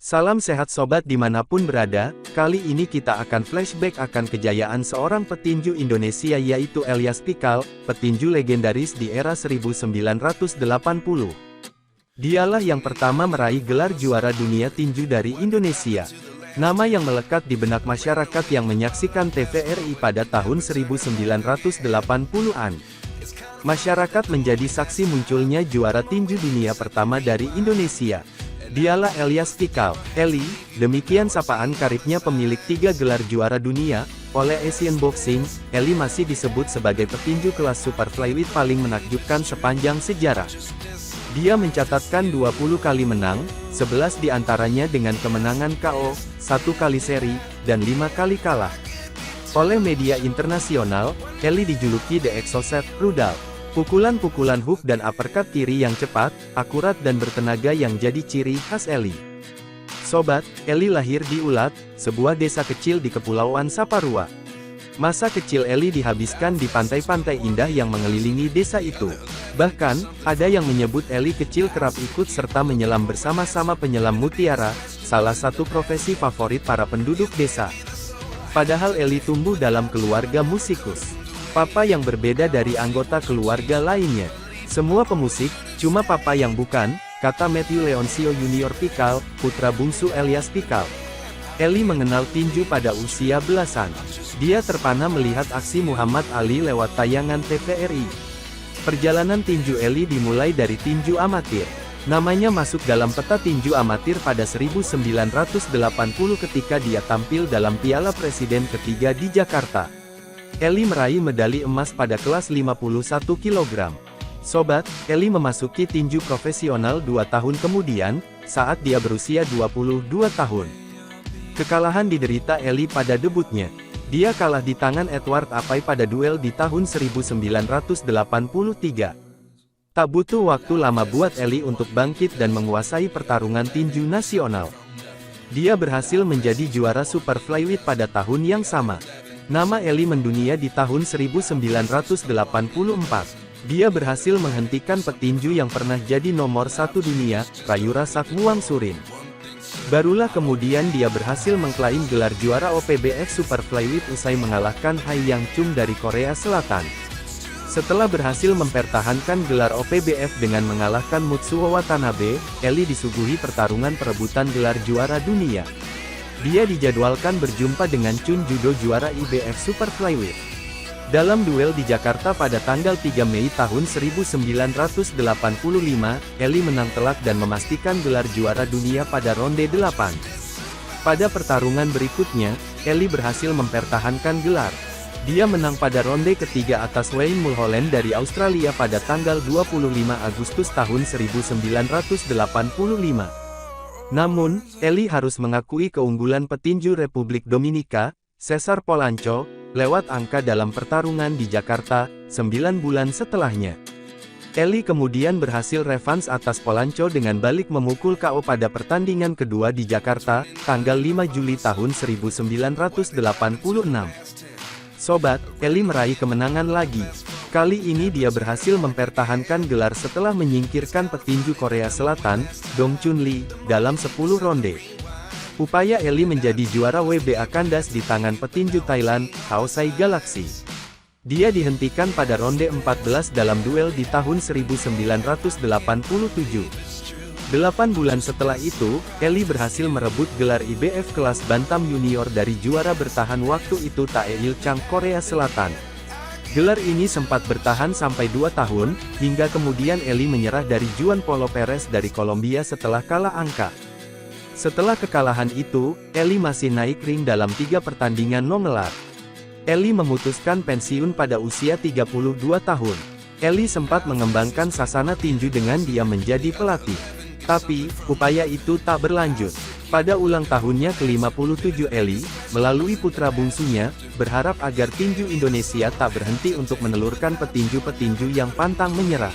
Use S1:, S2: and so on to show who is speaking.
S1: Salam sehat sobat dimanapun berada, kali ini kita akan flashback akan kejayaan seorang petinju Indonesia yaitu Elyas Pikal, petinju legendaris di era 1980. Dialah yang pertama meraih gelar juara dunia tinju dari Indonesia. Nama yang melekat di benak masyarakat yang menyaksikan TVRI pada tahun 1980-an. Masyarakat menjadi saksi munculnya juara tinju dunia pertama dari Indonesia. Dialah Elyas Pikal, Eli, demikian sapaan karibnya pemilik 3 gelar juara dunia, oleh Asian Boxing. Eli masih disebut sebagai petinju kelas super flyweight paling menakjubkan sepanjang sejarah. Dia mencatatkan 20 kali menang, 11 diantaranya dengan kemenangan KO, 1 kali seri, dan 5 kali kalah. Oleh media internasional, Eli dijuluki The Exocet Rudal. Pukulan-pukulan hook dan uppercut kiri yang cepat, akurat dan bertenaga yang jadi ciri khas Eli. Sobat, Eli lahir di Ulat, sebuah desa kecil di Kepulauan Saparua. Masa kecil Eli dihabiskan di pantai-pantai indah yang mengelilingi desa itu. Bahkan, ada yang menyebut Eli kecil kerap ikut serta menyelam bersama-sama penyelam mutiara, salah satu profesi favorit para penduduk desa. Padahal Eli tumbuh dalam keluarga musikus. Papa yang berbeda dari anggota keluarga lainnya. Semua pemusik, cuma papa yang bukan, kata Matthew Leoncio Junior Pikal, putra bungsu Elyas Pikal. Eli mengenal tinju pada usia belasan. Dia terpana melihat aksi Muhammad Ali lewat tayangan TVRI. Perjalanan tinju Eli dimulai dari tinju amatir. Namanya masuk dalam peta tinju amatir pada 1980 ketika dia tampil dalam Piala Presiden ketiga di Jakarta. Eli meraih medali emas pada kelas 51 kg. Sobat, Eli memasuki tinju profesional 2 tahun kemudian, saat dia berusia 22 tahun. Kekalahan diderita Eli pada debutnya. Dia kalah di tangan Edward Apai pada duel di tahun 1983. Tak butuh waktu lama buat Eli untuk bangkit dan menguasai pertarungan tinju nasional. Dia berhasil menjadi juara super flyweight pada tahun yang sama. Nama Eli mendunia di tahun 1984. Dia berhasil menghentikan petinju yang pernah jadi nomor 1 dunia, Rayura Satmuang Surin. Barulah kemudian dia berhasil mengklaim gelar juara OPBF Super Flyweight usai mengalahkan Hai Yang Chung dari Korea Selatan. Setelah berhasil mempertahankan gelar OPBF dengan mengalahkan Mutsuo Watanabe, Eli disuguhi pertarungan perebutan gelar juara dunia. Dia dijadwalkan berjumpa dengan Chun Judo juara IBF Super Flyweight. Dalam duel di Jakarta pada tanggal 3 Mei tahun 1985, Eli menang telak dan memastikan gelar juara dunia pada ronde 8. Pada pertarungan berikutnya, Eli berhasil mempertahankan gelar. Dia menang pada ronde ketiga atas Wayne Mulholland dari Australia pada tanggal 25 Agustus tahun 1985. Namun, Eli harus mengakui keunggulan petinju Republik Dominika, Cesar Polanco, lewat angka dalam pertarungan di Jakarta, 9 bulan setelahnya. Eli kemudian berhasil revanse atas Polanco dengan balik memukul KO pada pertandingan kedua di Jakarta, tanggal 5 Juli tahun 1986. Sobat, Eli meraih kemenangan lagi. Kali ini dia berhasil mempertahankan gelar setelah menyingkirkan petinju Korea Selatan, Dong Chun Lee, dalam 10 ronde. Upaya Eli menjadi juara WBA kandas di tangan petinju Thailand, Kaosai Galaxy. Dia dihentikan pada ronde 14 dalam duel di tahun 1987. 8 bulan setelah itu, Eli berhasil merebut gelar IBF kelas bantam junior dari juara bertahan waktu itu Tae Il Chang Korea Selatan. Gelar ini sempat bertahan sampai 2 tahun, hingga kemudian Eli menyerah dari Juan Polo Perez dari Kolombia setelah kalah angka. Setelah kekalahan itu, Eli masih naik ring dalam 3 pertandingan non-gelar. Eli memutuskan pensiun pada usia 32 tahun. Eli sempat mengembangkan sasana tinju dengan dia menjadi pelatih. Tapi, upaya itu tak berlanjut. Pada ulang tahunnya ke-57 Eli, melalui putra bungsunya, berharap agar tinju Indonesia tak berhenti untuk menelurkan petinju-petinju yang pantang menyerah.